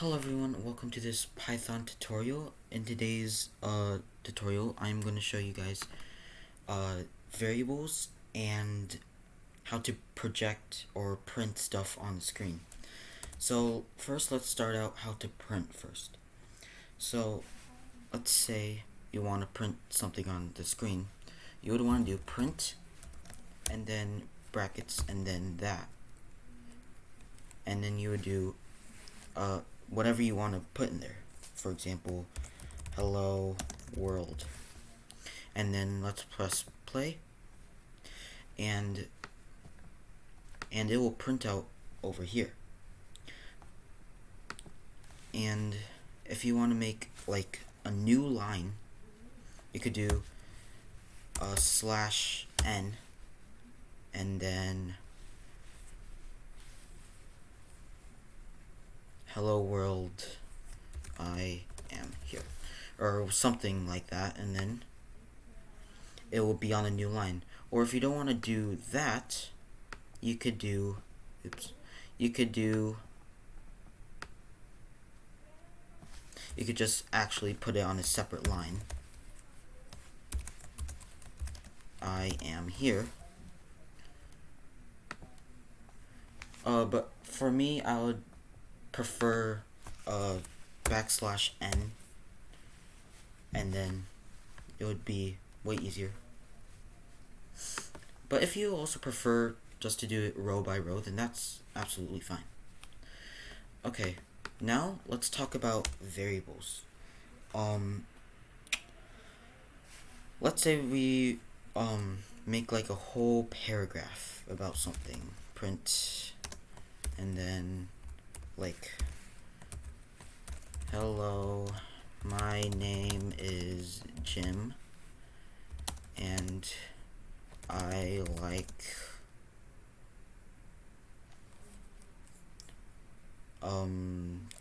Hello everyone, welcome to this Python tutorial. In today's tutorial, I'm going to show you guys variables and how to project or print stuff on the screen. So first, let's start out how to print first. So let's say you want to print something on the screen. You would want to do print and then brackets and then that. And then you would do whatever you want to put in there. For example, hello world. And then let's press play. And it will print out over here. And if you want to make like a new line, you could do /n and then hello world, I am here, or something like that, and then it will be on a new line. Or if you don't want to do that, you could do you could just actually put it on a separate line. I am here. But for me, I would prefer \n, and then it would be way easier. But if you also prefer just to do it row by row, then that's absolutely fine. Okay, now let's talk about variables. Let's say we make like a whole paragraph about something. Print and then like hello, my name is Jim and I like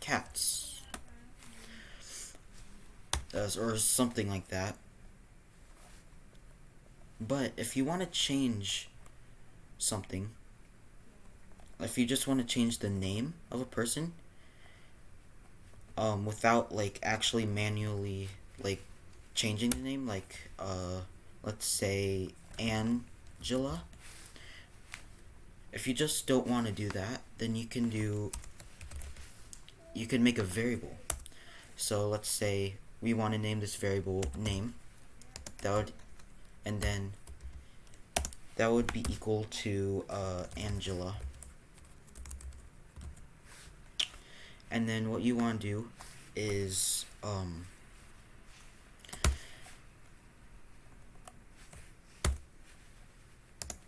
cats, or something like that. But if you want to change something, if you just want to change the name of a person, without like actually manually like changing the name, like let's say Angela. If you just don't want to do that, then you can make a variable. So let's say we want to name this variable name. And then that would be equal to Angela. And then what you want to do is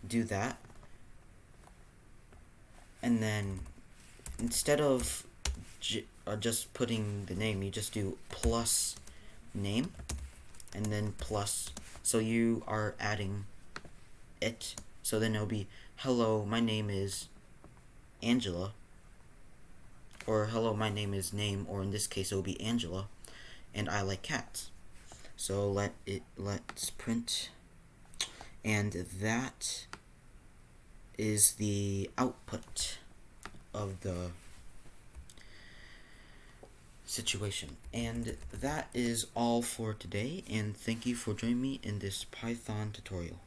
do that, and then instead of just putting the name, you just do plus name and then plus, so you are adding it. So then it'll be hello, my name is Angela, or hello, my name is name, or in this case it'll be Angela, and I like cats. So let's print, and that is the output of the situation. And that is all for today, and thank you for joining me in this Python tutorial.